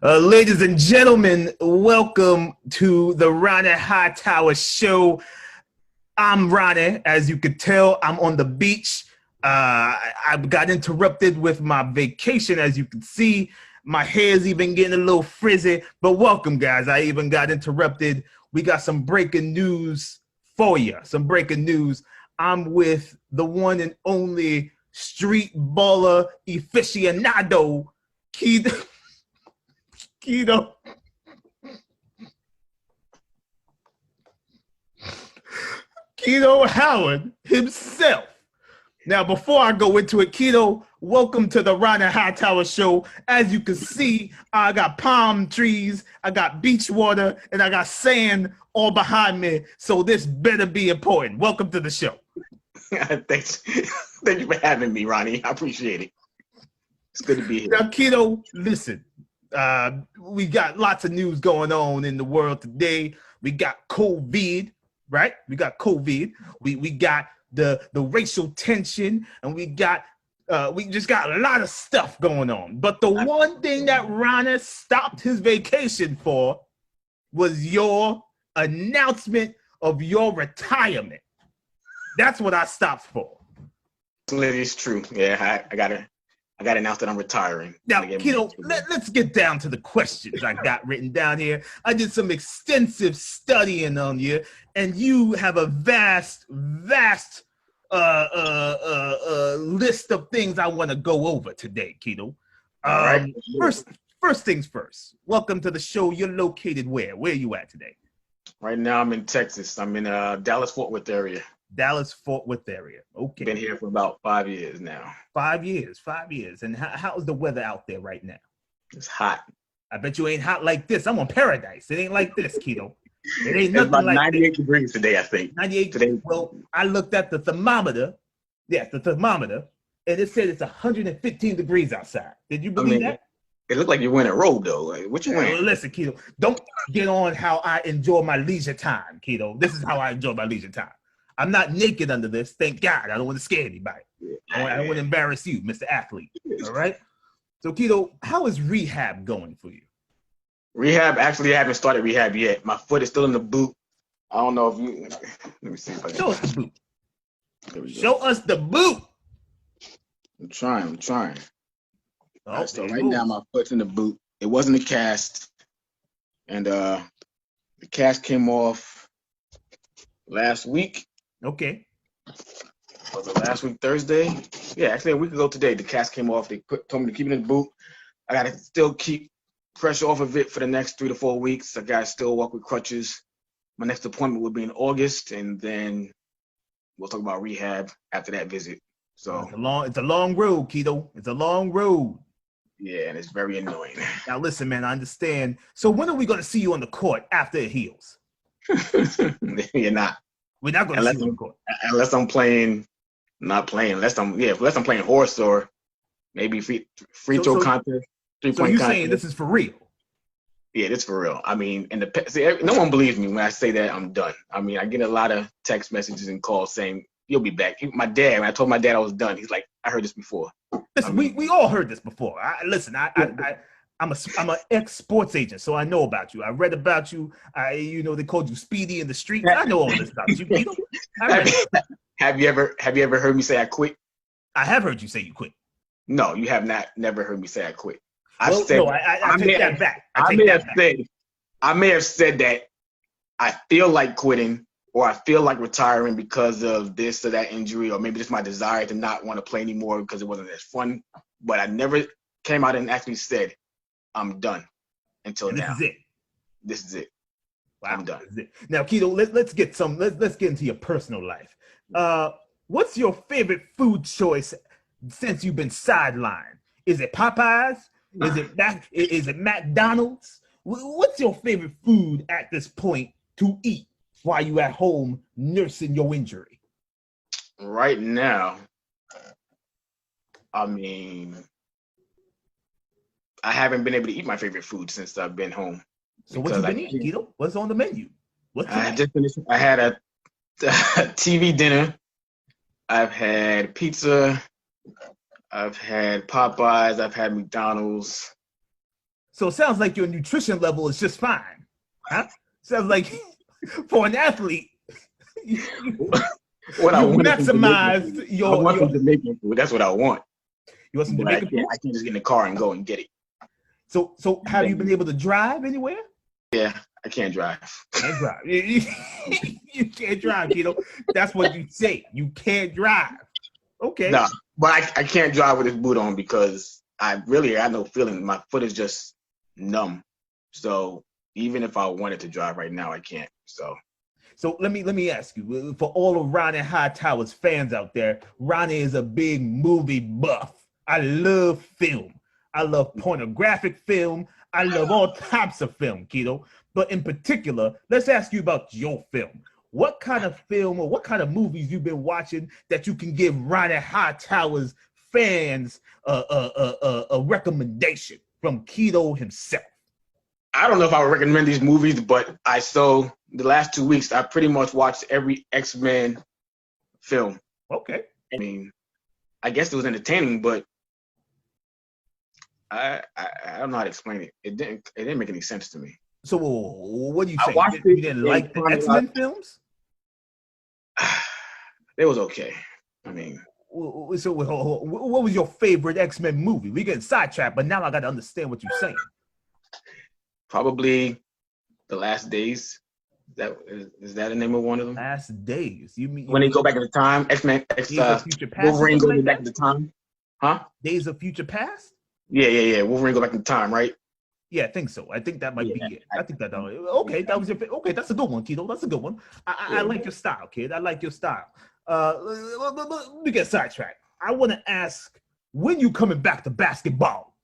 Ladies and gentlemen, welcome to the Ronnie Hightower show. I'm Ronnie. As you could tell, I'm on the beach. I got interrupted with my vacation. As you can see, my hair's even getting a little frizzy. But welcome, guys. I even got interrupted. We got some breaking news for you. Some breaking news. I'm with the one and only street baller aficionado, Keith. Keto. Keto Howard himself. Now, before I go into it, Keto, welcome to the Ronnie Hightower show. As you can see, I got palm trees, I got beach water, and I got sand all behind me. So this better be important. Welcome to the show. Thanks. Thank you for having me, Ronnie. I appreciate it. It's good to be here. Now, Keto, listen. We got lots of news going on in the world today. We got COVID, right? We got COVID. We got the racial tension, and we just got a lot of stuff going on. But the one thing that Ronnie stopped his vacation for was your announcement of your retirement. That's what I stopped for. It is true. Yeah, I got announced that I'm retiring. Now, let's get down to the questions I got written down here. I did some extensive studying on you, and you have a vast list of things I want to go over today, Keto. All right. First things first. Welcome to the show. You're located where? Where are you at today? Right now, I'm in Texas. I'm in Dallas-Fort Worth area. Dallas-Fort Worth area. Okay. Been here for about 5 years now. 5 years. And how's the weather out there right now? It's hot. I bet you ain't hot like this. I'm on paradise. It ain't like this, Keto. It ain't nothing about like 98 this. degrees today, I think. 98 today. Well, I looked at the thermometer. Yes, the thermometer, and it said it's 115 degrees outside. Did you believe that? It looked like you're wearing a robe, though. Like, what you wearing? Well, listen, Keto, don't get on how I enjoy my leisure time, Keto. This is how I enjoy my leisure time. I'm not naked under this. Thank God. I don't want to scare anybody. I don't want to embarrass you, Mr. Athlete. All right? So, Keto, how is rehab going for you? Rehab, actually, I haven't started rehab yet. My foot is still in the boot. I don't know if you... Let me see if I can... Show us the boot. Show us the boot. I'm trying. Oh, so right now, my foot's in the boot. It wasn't a cast. And the cast came off last week. Okay. Was it last week, Thursday? Yeah, actually a week ago today, the cast came off. They told me to keep it in the boot. I got to still keep pressure off of it for the next 3 to 4 weeks. I got to still walk with crutches. My next appointment will be in August, and then we'll talk about rehab after that visit. So it's a long road, Keto. It's a long road. Yeah, and it's very annoying. Now, listen, man, I understand. So when are we going to see you on the court after it heals? You're not. We're not going to see you on the court. Unless I'm playing, unless I'm playing horse or maybe free throw contest. So you're saying this is for real? Yeah, this is for real. I mean, no one believes me when I say that I'm done. I mean, I get a lot of text messages and calls saying, you'll be back. My dad, when I told my dad I was done, he's like, I heard this before. Listen, we all heard this before. I'm an ex-sports agent, so I know about you. I read about you. They called you Speedy in the streets. I know all this stuff. Have you ever heard me say I quit? I have heard you say you quit. No, you have never heard me say I quit. I take that back. I may have said that I feel like quitting or I feel like retiring because of this or that injury, or maybe just my desire to not want to play anymore because it wasn't as fun. But I never came out and actually said, I'm done until now. This is it. Wow, I'm done. Now, Keto, let's get into your personal life. What's your favorite food choice since you've been sidelined? Is it Popeyes? Is it McDonald's? What's your favorite food at this point to eat while you at home nursing your injury? Right now, I mean, I haven't been able to eat my favorite food since I've been home. So what you been eating, Keto? What's on the menu? I had a TV dinner. I've had pizza. I've had Popeyes. I've had McDonald's. So it sounds like your nutrition level is just fine, huh? Sounds like for an athlete, you, What I you want is some Jamaican maximized food. I your want some Jamaican food. That's what I want. you want some But Jamaican food. I can't just get in the car and go and get it. So have you been able to drive anywhere? Yeah, I can't drive. Can't drive. You can't drive, kiddo. That's what you say. You can't drive. Okay. No, but I can't drive with this boot on because I really had no feeling. My foot is just numb. So even if I wanted to drive right now, I can't. So let me ask you, for all of Ronnie Hightower's fans out there, Ronnie is a big movie buff. I love film. I love pornographic film. I love all types of film, kiddo. But in particular, let's ask you about your film. What kind of film or what kind of movies you've been watching that you can give Ronnie Hightower's fans a recommendation from Keto himself? I don't know if I would recommend these movies, but the last 2 weeks I pretty much watched every X-Men film. Okay. I mean, I guess it was entertaining, but I don't know how to explain it. It didn't make any sense to me. So what do you say? You didn't like the X-Men films? It was okay. I mean, so what was your favorite X-Men movie? We getting sidetracked, but now I got to understand what you're saying. Probably The Last Days. Is that the name of one of them? Last Days. You mean when they go back in the time? X-Men, Wolverine goes back in the time. Huh? Days of Future Past? Yeah. Wolverine go back in time, right? Yeah, I think so. I think that might be it. I think that. Okay, that was your. Okay, that's a good one, Keto. That's a good one. I like your style, kid. I like your style. Let me get sidetracked. I want to ask, when you coming back to basketball?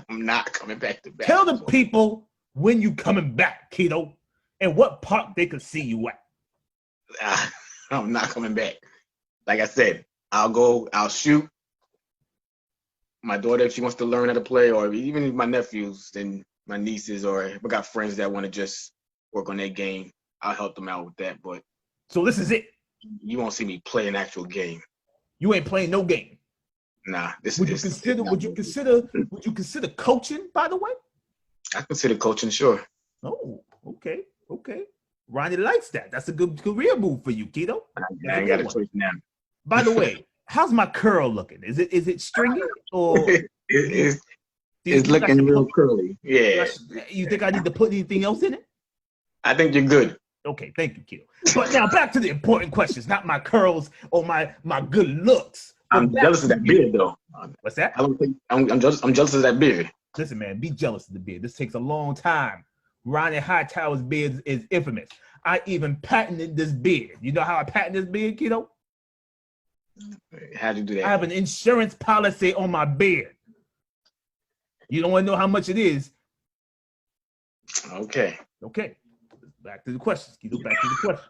I'm not coming back to basketball. Tell the people when you coming back, Keto, and what park they can see you at. I'm not coming back. Like I said, I'll shoot. My daughter, if she wants to learn how to play, or even my nephews and my nieces, or if I got friends that want to just work on their game, I'll help them out with that. But so this is it. You won't see me play an actual game. You ain't playing no game. Nah. Would you consider coaching, by the way? I consider coaching, sure. Oh, okay. Ronnie likes that. That's a good career move for you, Keto. I ain't got a choice now. By the way, how's my curl looking? Is it stringy or it's looking real curly? Yeah. You think I need to put anything else in it? I think you're good. Okay, thank you, Keto. But now back to the important questions, not my curls or my good looks. I'm jealous of that beard, though. What's that? I'm jealous of that beard. Listen, man, be jealous of the beard. This takes a long time. Ronnie Hightower's beard is infamous. I even patented this beard. You know how I patented this beard, Keto? How'd you do that? I have an insurance policy on my beard. You don't want to know how much it is. Okay. Back to the questions, Keto. Back to the questions.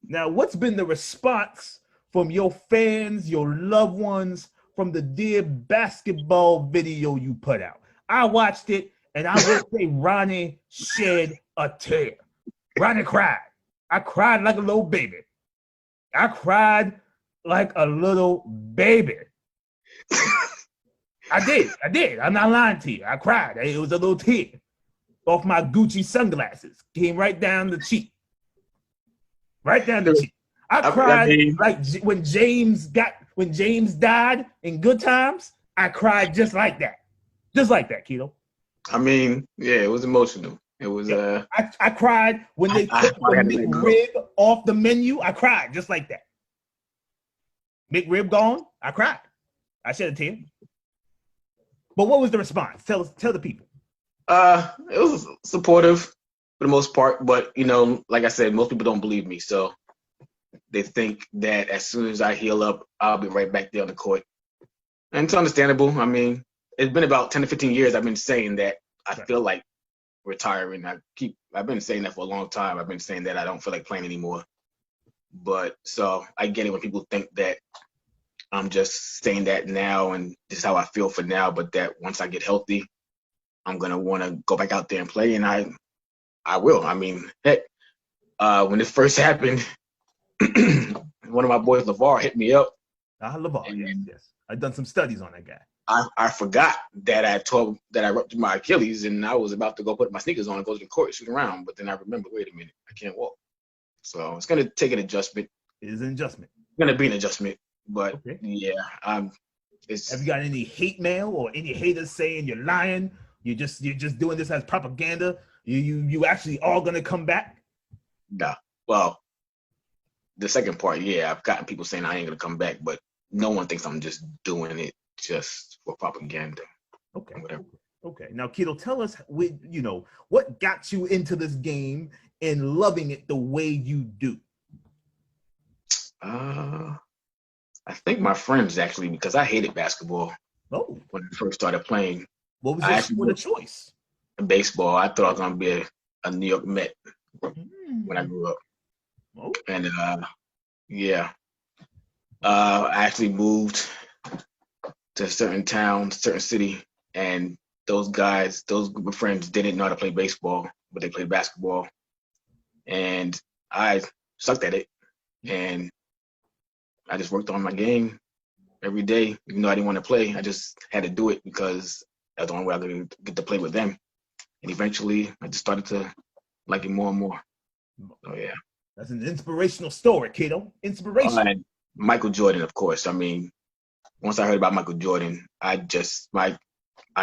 Now, what's been the response from your fans, your loved ones, from the Dear Basketball video you put out? I watched it, and I will say Ronnie shed a tear. Ronnie cried. I cried like a little baby. I cried like a little baby. I did. I'm not lying to you. I cried. It was a little tear off my Gucci sunglasses. Came right down the cheek. Right down the cheek. I cried like when James died in Good Times. I cried just like that. Just like that, Keto. I mean, yeah, it was emotional. It was I cried when they took the McRib off the menu. I cried just like that. McRib gone, I cried. I shed a tear. But what was the response? Tell the people. It was supportive for the most part, but like I said, most people don't believe me, so they think that as soon as I heal up, I'll be right back there on the court. And it's understandable. I mean, it's been about 10 to 15 years I've been saying that I feel like retiring. I've been saying that for a long time. I've been saying that I don't feel like playing anymore. But so I get it when people think that I'm just saying that now and this is how I feel for now, but that once I get healthy, I'm gonna want to go back out there and play, and I will. I mean, heck, when this first happened, one of my boys, LeVar, hit me up. LeVar, yes. I've done some studies on that guy. I forgot that I ruptured my Achilles, and I was about to go put my sneakers on and go to the court, shoot around. But then I remember, wait a minute, I can't walk. So it's gonna take an adjustment. It is an adjustment. It's gonna be an adjustment, but Okay. yeah, Have you got any hate mail or any haters saying you're lying? You're just doing this as propaganda. You actually all gonna come back? Nah. Well, the second part, yeah, I've gotten people saying I ain't gonna come back, but no one thinks I'm just doing it just for propaganda. Okay. Whatever. Okay. Now, Keto, tell us, what got you into this game and loving it the way you do? I think my friends actually, because I hated basketball Oh, when I first started playing. what was your sport of choice? Baseball. I thought I was gonna be a New York Met when I grew up. Oh. And yeah, I actually moved to a certain town, certain city, and those group of friends didn't know how to play baseball, but they played basketball, and I sucked at it, and I just worked on my game every day. Even though I didn't want to play, I just had to do it because that's the only way I could get to play with them. And eventually, I just started to like it more and more. Oh yeah, that's an inspirational story, Keto. Inspiration. And Michael Jordan, of course. I mean, once I heard about Michael Jordan, I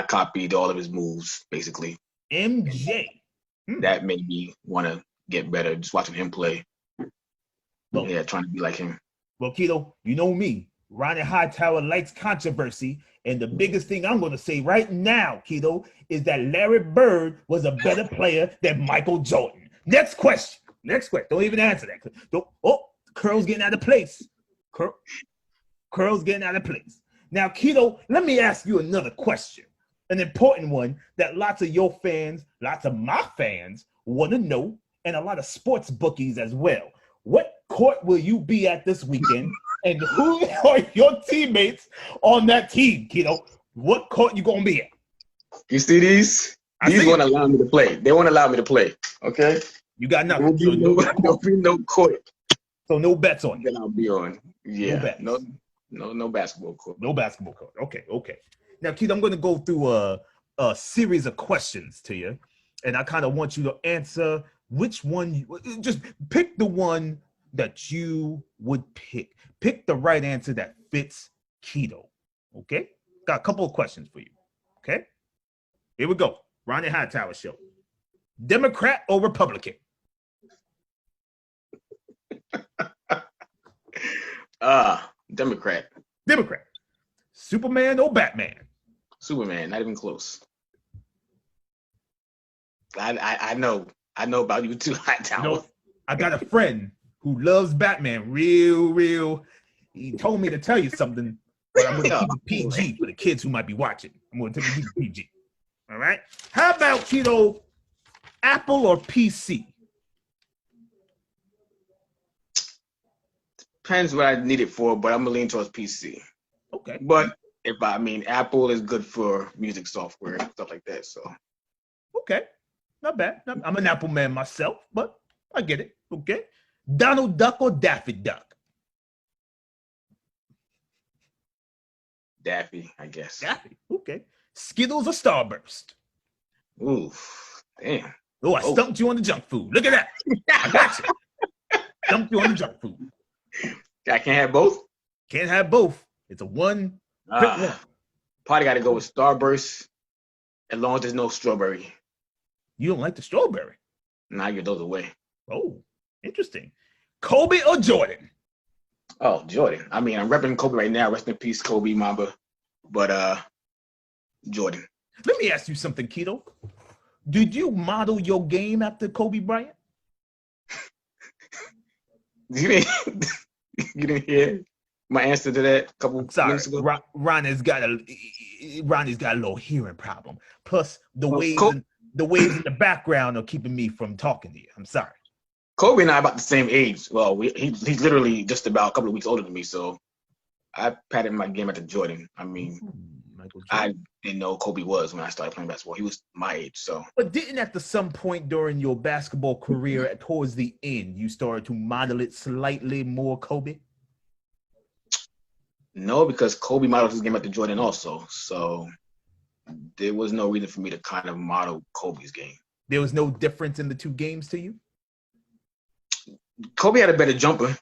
copied all of his moves, basically. MJ. That made me want to get better, just watching him play. Well, yeah, trying to be like him. Well, Keto, you know me. Ronnie Hightower likes controversy. And the biggest thing I'm going to say right now, Keto, is that Larry Bird was a better player than Michael Jordan. Next question. Don't even answer that. Curl's getting out of place. Curl's getting out of place. Now, Keto, let me ask you another question. An important one that lots of your fans, lots of my fans want to know, and a lot of sports bookies as well. What court will you be at this weekend? And who are your teammates on that team, Keto? What court you gonna be at? You see these? These won't allow me to play. They won't allow me to play. Okay. You got nothing. There'll be no court. So no bets on you. Then I'll be on. Yeah. No bets. No basketball court. No basketball court. Okay. Now, Keto, I'm gonna go through a series of questions to you, and I kind of want you to answer which one. Just pick the one that you would pick. Pick the right answer that fits Keto. Okay? Got a couple of questions for you. Okay? Here we go. Ronnie Hightower Show. Democrat or Republican? Democrat. Democrat. Superman or Batman? Superman, not even close. I know about you too, Hightower. I got a friend who loves Batman real. He told me to tell you something, but I'm going to keep it PG for the kids who might be watching. I'm going to keep it PG. All right? How about, Keto, Apple or PC? Depends what I need it for, but I'm going to lean towards PC. Okay. But Apple is good for music software and stuff like that, so. Okay. Not bad. I'm an Apple man myself, but I get it. Okay. Donald Duck or Daffy Duck? Daffy, I guess. Daffy. Okay. Skittles or Starburst? Ooh, damn. Oh, I stumped you on the junk food. Look at that. I got you. Stumped you on the junk food. I can't have both? Can't have both. It's a one. Probably got to go with Starburst as long as there's no strawberry. You don't like the strawberry? Nah, I get those away. Oh, interesting. Kobe or Jordan? Oh, Jordan. I mean, I'm repping Kobe right now. Rest in peace, Kobe Mamba. But Jordan. Let me ask you something, Keto. Did you model your game after Kobe Bryant? You didn't hear my answer to that a couple minutes ago? Ronnie's got a little hearing problem. Plus, the waves in the background are keeping me from talking to you. I'm sorry. Kobe and I are about the same age. Well, he's literally just about a couple of weeks older than me, so I patted my game after Jordan. I mean, I didn't know Kobe was when I started playing basketball. He was my age, so. But didn't at some point during your basketball career, towards the end, you started to model it slightly more Kobe? No, because Kobe modeled his game after Jordan also. So there was no reason for me to kind of model Kobe's game. There was no difference in the two games to you? Kobe had a better jumper,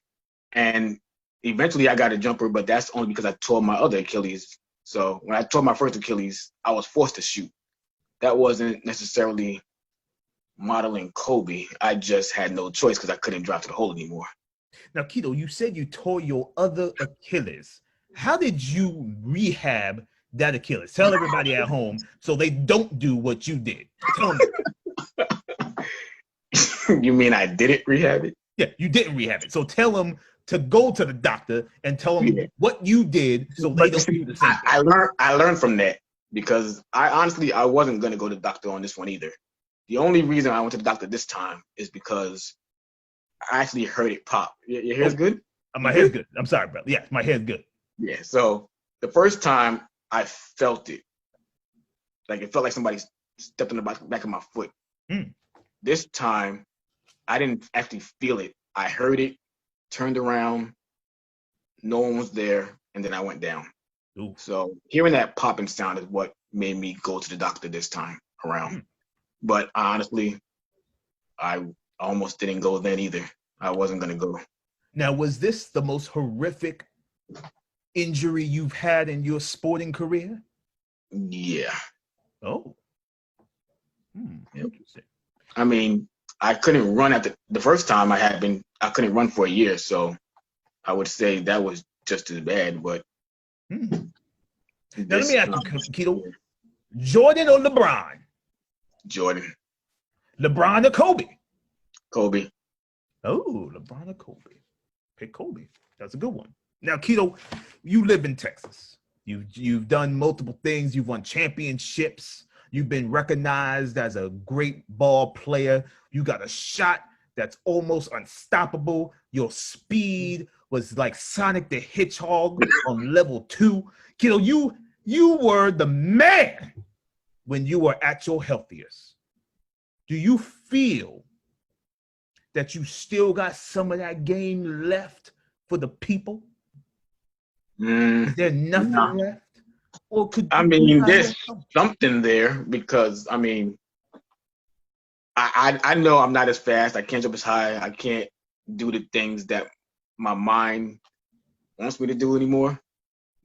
and eventually I got a jumper, but that's only because I tore my other Achilles. So when I tore my first Achilles, I was forced to shoot. That wasn't necessarily modeling Kobe. I just had no choice because I couldn't drive to the hole anymore. Now, Keto, you said you tore your other Achilles. How did you rehab that Achilles? Tell everybody at home so they don't do what you did. Tell them. You mean I didn't rehab it? Yeah, you didn't rehab it. So tell them to go to the doctor and tell them what you did so they don't do the same thing. I learned from that because I wasn't going to go to the doctor on this one either. The only reason I went to the doctor this time is because I actually heard it pop. Your hair's good? My hair's good. I'm sorry, brother. Yeah, my hair's good. Yeah, so the first time I felt it. Like it felt like somebody stepped on the back of my foot. This time, I didn't actually feel it. I heard it, turned around, no one was there, and then I went down. Ooh. So hearing that popping sound is what made me go to the doctor this time around. But honestly, I almost didn't go then either. I wasn't going to go. Now, was this the most horrific injury you've had in your sporting career? Yeah. Oh. Interesting. I mean, I couldn't run at the first time I couldn't run for a year. So I would say that was just as bad, but. Now, let me ask you, Keto, Jordan or LeBron? Jordan. LeBron or Kobe? Kobe. Oh, LeBron or Kobe? Pick Kobe. That's a good one. Now, Keto, you live in Texas. You've done multiple things. You've won championships. You've been recognized as a great ball player. You got a shot that's almost unstoppable. Your speed was like Sonic the Hedgehog on level 2. Keto, you were the man when you were at your healthiest. Do you feel that you still got some of that game left for the people? Is there nothing left? Or there's something there because, I know I'm not as fast. I can't jump as high. I can't do the things that my mind wants me to do anymore.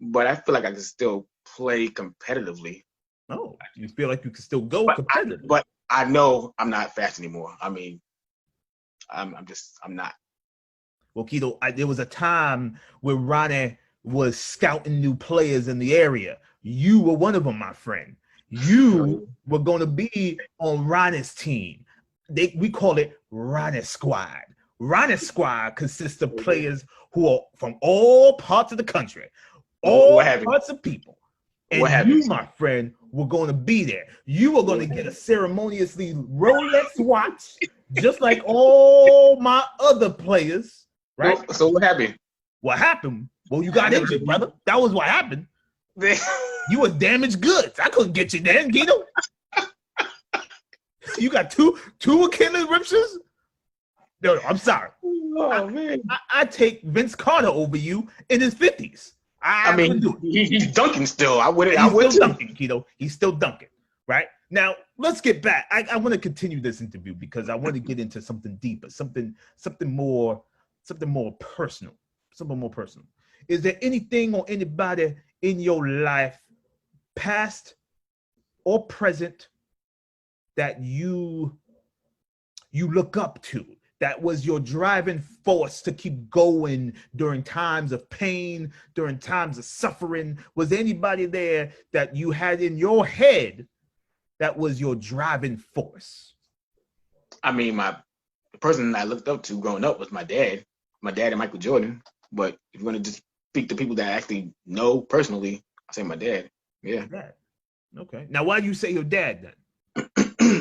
But I feel like I can still play competitively. Oh, you feel like you can still go competitively? But I know I'm not fast anymore. I'm not. Well, Keto, there was a time where Ronnie was scouting new players in the area. You were one of them, my friend. You were going to be on Ronnie's team. We call it Ronnie Squad. Ronnie Squad consists of players who are from all parts of the country, all parts of people. And you, my friend, were going to be there. You were going to get a ceremoniously Rolex watch, just like all my other players, right? So what happened? What happened? Well, you got injured, brother. That was what happened. You was damaged goods. I couldn't get you then, Guido. You got two Achilles ruptures? No, I'm sorry. Oh, man. I take Vince Carter over you in his 50s. He's dunking still. He's still dunking, Keto. He's still dunking, right? Now, let's get back. I want to continue this interview because I want to get into something deeper, something more personal. Something more personal. Is there anything or anybody in your life, past or present, that you look up to, that was your driving force to keep going during times of pain, during times of suffering? Was there anybody there that you had in your head that was your driving force? The person I looked up to growing up was my dad and Michael Jordan. But if you want to just speak to people that I actually know personally, I say my dad. Yeah. Dad. Okay. Now, why do you say your dad then?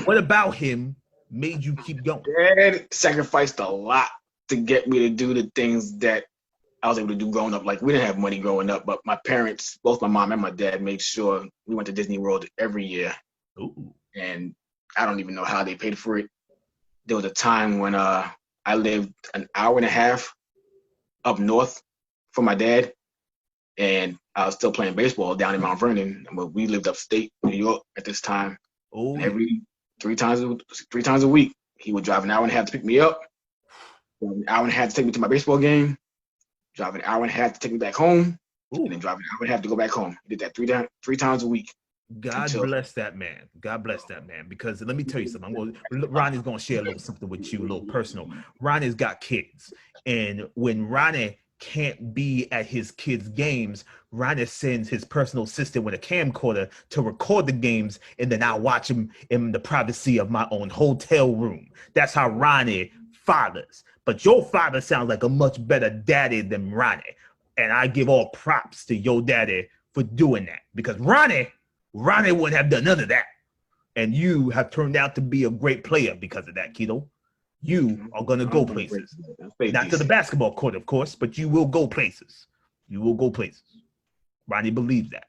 What about him made you keep going? Dad sacrificed a lot to get me to do the things that I was able to do growing up. Like, we didn't have money growing up, but my parents, both my mom and my dad, made sure we went to Disney World every year. Ooh. And I don't even know how they paid for it. There was a time when I lived an hour and a half up north from my dad. and I was still playing baseball down in Mount Vernon. But we lived upstate New York at this time. Oh, And every 3 times a week, he would drive an hour and a half to pick me up, drive an hour and a half to take me to my baseball game, drive an hour and a half to take me back home, ooh. and then drive an hour and a half to go back home. He did that three times a week. God bless that man. God bless that man. Because let me tell you something. Ronnie's going to share a little something with you, a little personal. Ronnie's got kids. And when Ronnie can't be at his kids' games, Ronnie sends his personal assistant with a camcorder to record the games. And then I watch him in the privacy of my own hotel room. That's how Ronnie fathers. But your father sounds like a much better daddy than Ronnie. And I give all props to your daddy for doing that. Because Ronnie wouldn't have done none of that. And you have turned out to be a great player because of that, Keto. You are going to go places. Not to the basketball court, of course, but you will go places. You will go places. Ronnie believes that.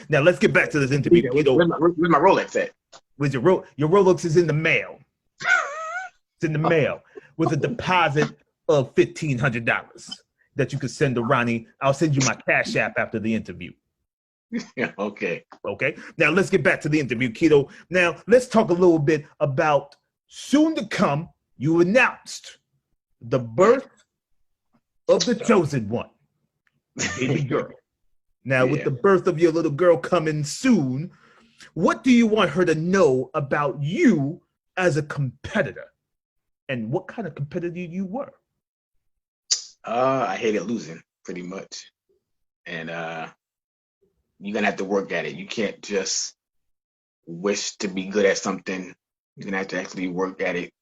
Now, let's get back to this interview. Keto, where's my Rolex at? Where's your Rolex is in the mail. It's in the mail with a deposit of $1,500 that you could send to Ronnie. I'll send you my Cash App after the interview. Yeah, okay. Now let's get back to the interview, Keto. Now let's talk a little bit about soon to come. You announced the birth of the chosen one, baby girl. Now with the birth of your little girl coming soon, what do you want her to know about you as a competitor, and what kind of competitor you were? I hated losing pretty much, and you're gonna have to work at it. You can't just wish to be good at something. You're gonna have to actually work at it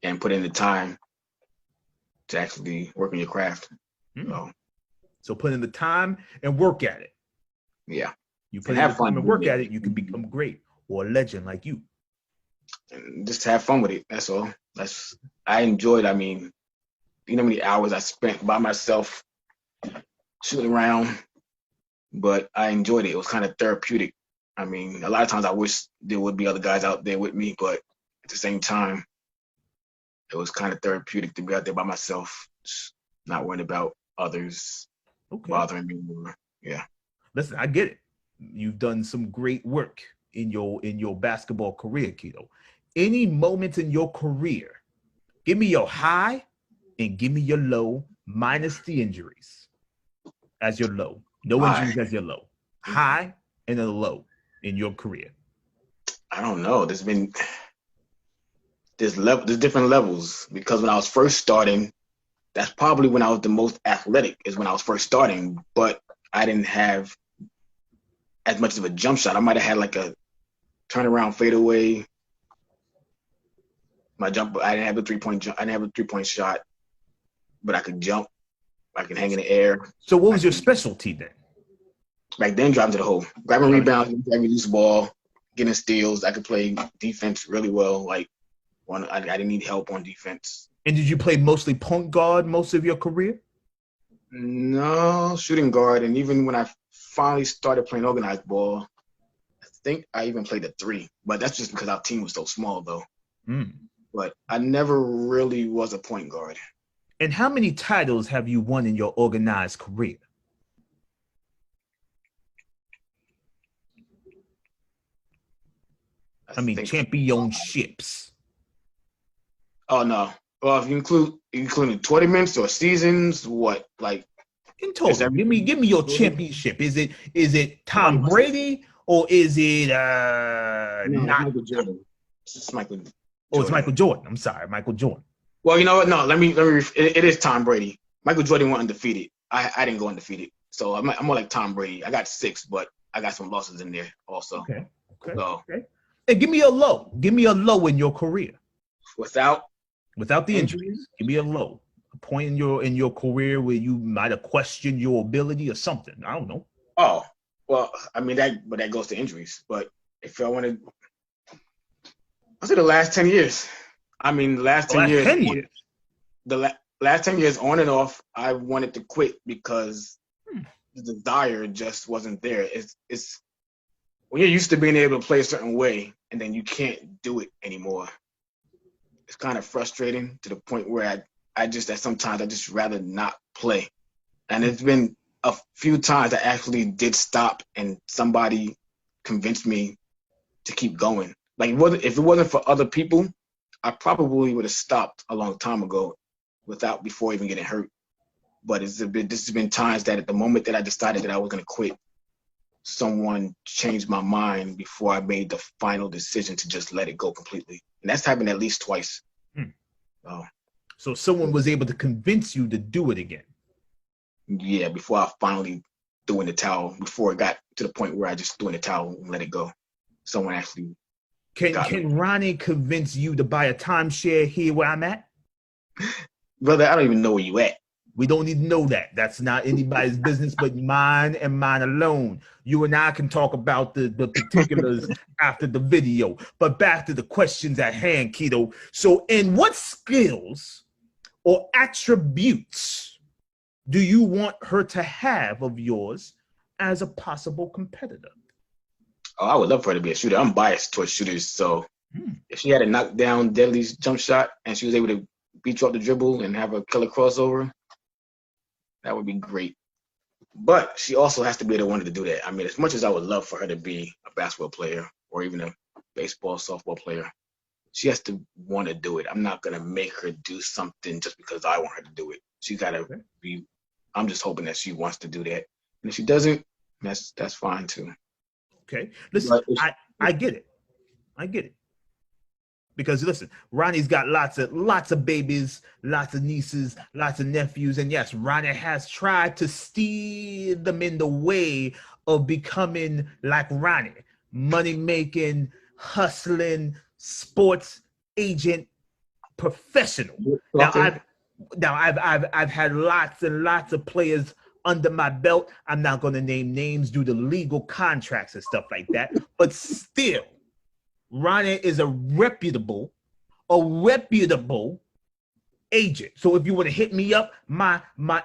and put in the time to actually work on your craft. So put in the time and work at it. Yeah. You put in the time and work at it, you can become great or a legend like you. And just have fun with it. That's all. I enjoyed. I mean, you know how many hours I spent by myself shooting around. But I enjoyed it. It was kind of therapeutic. I mean, a lot of times I wish there would be other guys out there with me, but at the same time, it was kind of therapeutic to be out there by myself, just not worrying about others bothering me more. Yeah. Listen, I get it. You've done some great work in your basketball career, Keto. Any moments in your career, give me your high and give me your low minus the injuries as your low. No injuries as your low. High and a low in your career. I don't know. There's different levels, because when I was first starting, that's probably when I was the most athletic, is when I was first starting, but I didn't have as much of a jump shot. I might have had like a turnaround fadeaway. My jump, I didn't have a 3-point jump. I didn't have a 3-point shot, but I could jump. I can hang in the air. So what was your specialty then? Back then, driving to the hole, grabbing rebounds, grabbing loose ball, getting steals. I could play defense really well. Like I didn't need help on defense. And did you play mostly point guard most of your career? No, shooting guard. And even when I finally started playing organized ball, I think I even played a 3. But that's just because our team was so small, though. But I never really was a point guard. And how many titles have you won in your organized career? I mean, championships. Oh, no. Well, if you including tournaments or seasons, what, like? In total, give me your championship. Is it Tom Brady or is it not Michael Jordan? It's Michael Jordan. Oh, it's Michael Jordan. I'm sorry, Michael Jordan. Well, you know what? No, let me. It is Tom Brady. Michael Jordan went undefeated. I didn't go undefeated, so I'm more like Tom Brady. I got 6, but I got some losses in there also. Okay. So, and give me a low. Give me a low in your career. Without the injuries, give me a low. A point in your career where you might have questioned your ability or something. I don't know. Oh, well, I mean that goes to injuries. But if I wanted, I'll say the last 10 years. I mean, the last 10 years. 10 years. The last 10 years, on and off, I wanted to quit because the desire just wasn't there. It's when you're used to being able to play a certain way and then you can't do it anymore. It's kind of frustrating to the point where I just, at sometimes I just rather not play. And it's been a few times I actually did stop and somebody convinced me to keep going. Like, if it wasn't for other people, I probably would have stopped a long time ago before even getting hurt. But this has been times that at the moment that I decided that I was going to quit, someone changed my mind before I made the final decision to just let it go completely. And that's happened at least twice. So someone was able to convince you to do it again. Yeah, before I finally threw in the towel, before it got to the point where I just threw in the towel and let it go. Someone actually Can Ronnie convince you to buy a timeshare here where I'm at? Brother, I don't even know where you at. We don't need to know that. That's not anybody's business but mine and mine alone. You and I can talk about the particulars after the video. But back to the questions at hand, Keto. So in what skills or attributes do you want her to have of yours as a possible competitor? Oh, I would love for her to be a shooter. I'm biased towards shooters. So if she had a knockdown, deadly jump shot and she was able to beat you off the dribble and have a killer crossover, that would be great. But she also has to be the one to do that. I mean, as much as I would love for her to be a basketball player or even a baseball, softball player, she has to want to do it. I'm not going to make her do something just because I want her to do it. She got to be, I'm just hoping that she wants to do that. And if she doesn't, that's fine too. Okay. Listen, I get it. I get it. Because listen, Ronnie's got lots of babies, lots of nieces, lots of nephews, and yes, Ronnie has tried to steer them in the way of becoming like Ronnie, money making, hustling, sports agent, professional. Okay. Now I've had lots and lots of players under my belt. I'm not going to name names due to legal contracts and stuff like that, but still. Ronnie is a reputable agent. So if you want to hit me up, my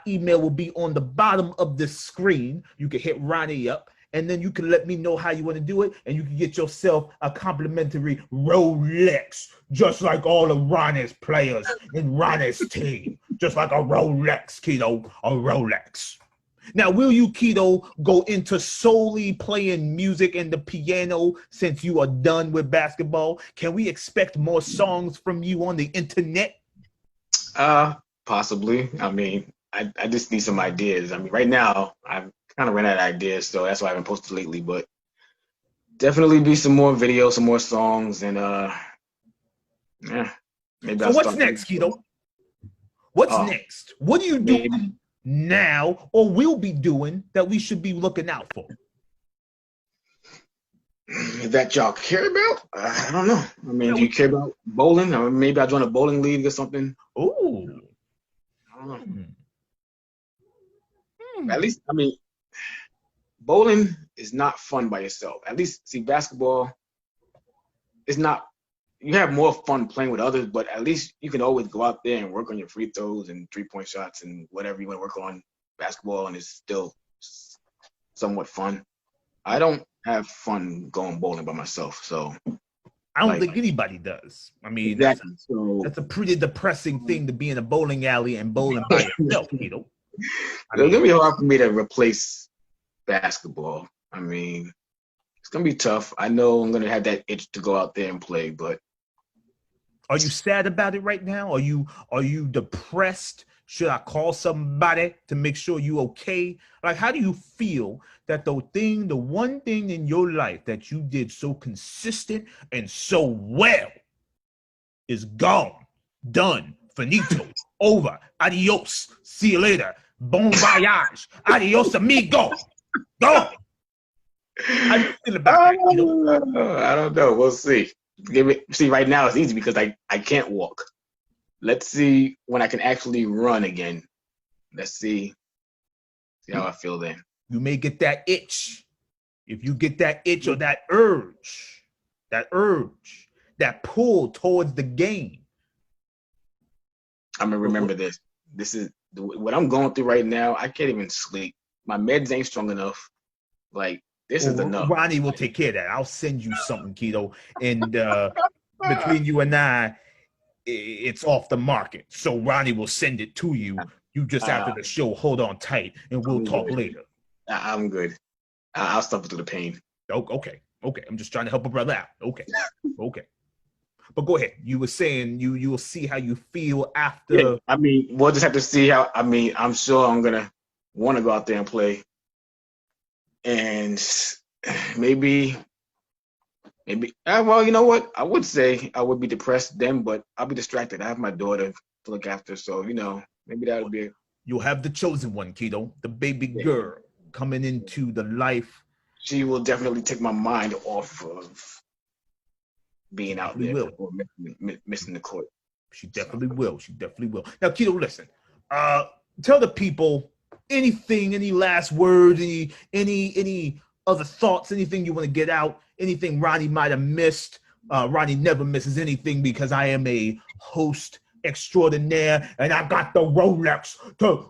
email will be on the bottom of the screen. You can hit Ronnie up, and then you can let me know how you want to do it, and you can get yourself a complimentary Rolex, just like all of Ronnie's players in Ronnie's team. Just like a Rolex, Keto, a Rolex. Now, will you, Keto, go into solely playing music and the piano since you are done with basketball? Can we expect more songs from you on the internet? Possibly. I mean, I just need some ideas. I mean, right now, I've kind of ran out of ideas, so that's why I haven't posted lately. But definitely be some more videos, some more songs, and yeah. Maybe so what's next, Keto? What's next? What are you doing now or will be doing that we should be looking out for? That y'all care about? I don't know. I mean, do you care about bowling? Or maybe I'll join a bowling league or something. Oh. I don't know. At least, I mean, bowling is not fun by yourself. At least, see, basketball is not. You have more fun playing with others, but at least you can always go out there and work on your free throws and 3-point shots and whatever you want to work on basketball, and it's still somewhat fun. I don't have fun going bowling by myself, so I don't think anybody does. I mean, exactly. That's a pretty depressing thing to be in a bowling alley and bowling by yourself, you know. It's gonna be hard for me to replace basketball. I mean, it's gonna be tough. I know I'm gonna have that itch to go out there and play, but are you sad about it right now? Are you depressed? Should I call somebody to make sure you okay? Like, how do you feel that the one thing in your life that you did so consistent and so well is gone, done, finito, over, adios, see you later, bon voyage, adios amigo, go. How do you feel about that? You know? I don't know. We'll see. See, right now it's easy because I can't walk. Let's see when I can actually run again. Let's see how I feel then. You may get that itch. If you get that itch or that urge, that pull towards the game. I'm gonna remember this. This is what I'm going through right now. I can't even sleep. My meds ain't strong enough. Like, this is enough. Ronnie will take care of that. I'll send you something, Keto. And between you and I, it's off the market. So Ronnie will send it to you You just after the show, hold on tight, and we'll talk later. I'm good. I'll suffer through the pain. Okay. I'm just trying to help a brother out. Okay. But go ahead. You were saying you will see how you feel after. Yeah, I mean, we'll just have to see how. I mean, I'm sure I'm gonna want to go out there and play, and maybe. Well, you know what? I would say I would be depressed then, but I'll be distracted. I have my daughter to look after, so maybe that would be. You'll have the chosen one, Keto, the baby girl coming into the life. She will definitely take my mind off of being out there or missing the court. She definitely will. Now, Keto, listen. Tell the people anything, any last words, any other thoughts, anything you want to get out, anything Ronnie might have missed. Ronnie never misses anything because I am a host extraordinaire, and I got the Rolex to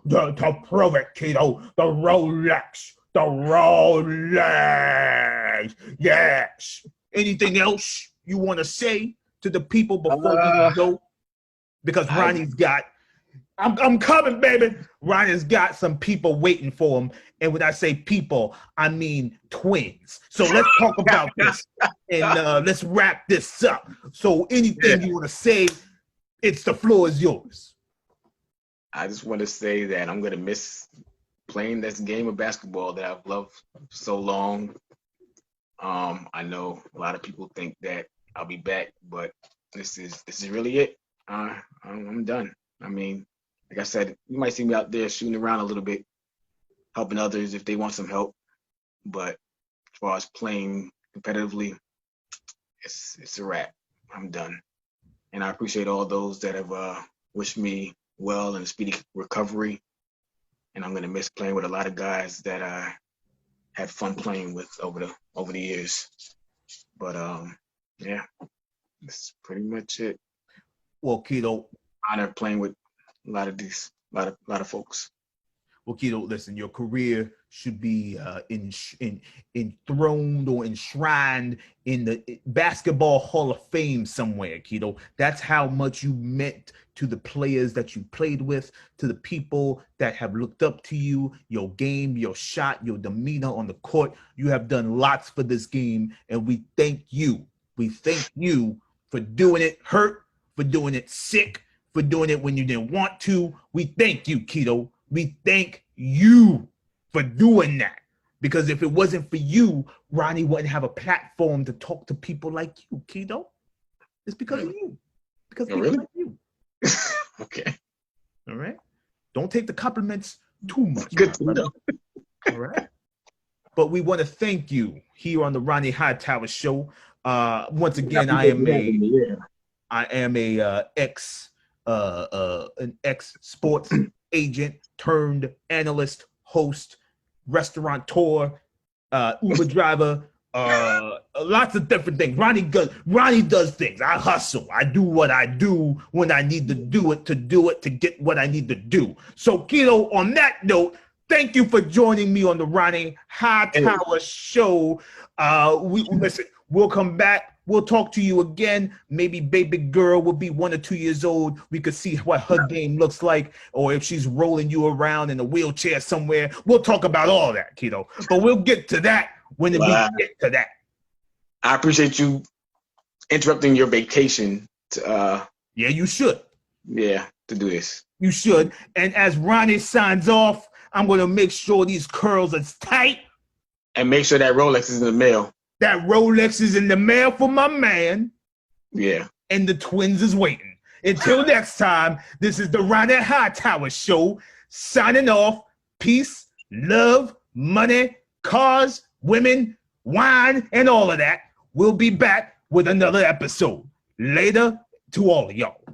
prove it, Keto. The Rolex. Yes. Anything else you want to say to the people before we go? Because Ronnie's got, I'm coming, baby. Ronnie's got some people waiting for him. And when I say people, I mean twins. So let's talk about this and let's wrap this up. So anything you want to say, the floor is yours. I just want to say that I'm going to miss playing this game of basketball that I've loved so long. I know a lot of people think that I'll be back, but this is really it. I'm done. I mean, like I said, you might see me out there shooting around a little bit, helping others if they want some help. But as far as playing competitively, it's a wrap. I'm done. And I appreciate all those that have wished me well and a speedy recovery. And I'm gonna miss playing with a lot of guys that I had fun playing with over the years. But yeah, that's pretty much it. Well, Keto, honor playing with a lot of folks. Well, Keto, listen, your career should be enthroned or enshrined in the Basketball Hall of Fame somewhere, Keto. That's how much you meant to the players that you played with, to the people that have looked up to you, your game, your shot, your demeanor on the court. You have done lots for this game, and we thank you. We thank you for doing it hurt, for doing it sick, for doing it when you didn't want to. We thank you, Keto. We thank you for doing that. Because if it wasn't for you, Ronnie wouldn't have a platform to talk to people like you, Keto. It's because of you. Because people like you. Okay. All right. Don't take the compliments too much. Good to know. All right. But we want to thank you here on the Ronnie Hightower Show. Once again, I am an ex sports agent turned analyst, host, restaurateur, Uber driver, lots of different things. Ronnie does things. I hustle. I do what I do when I need to do it to get what I need to do. So, Keto, on that note, thank you for joining me on the Ronnie Hightower Show. Listen, we'll come back. We'll talk to you again. Maybe baby girl will be 1 or 2 years old. We could see what her game looks like, or if she's rolling you around in a wheelchair somewhere. We'll talk about all that, Keto. But we'll get to that when we get to that. I appreciate you interrupting your vacation to yeah, you should. Yeah, to do this. You should. And as Ronnie signs off, I'm gonna make sure these curls are tight. And make sure that Rolex is in the mail. That Rolex is in the mail for my man. Yeah. And the twins is waiting. Until next time, this is the Ronnie Hightower Show. Signing off. Peace, love, money, cars, women, wine, and all of that. We'll be back with another episode. Later to all of y'all.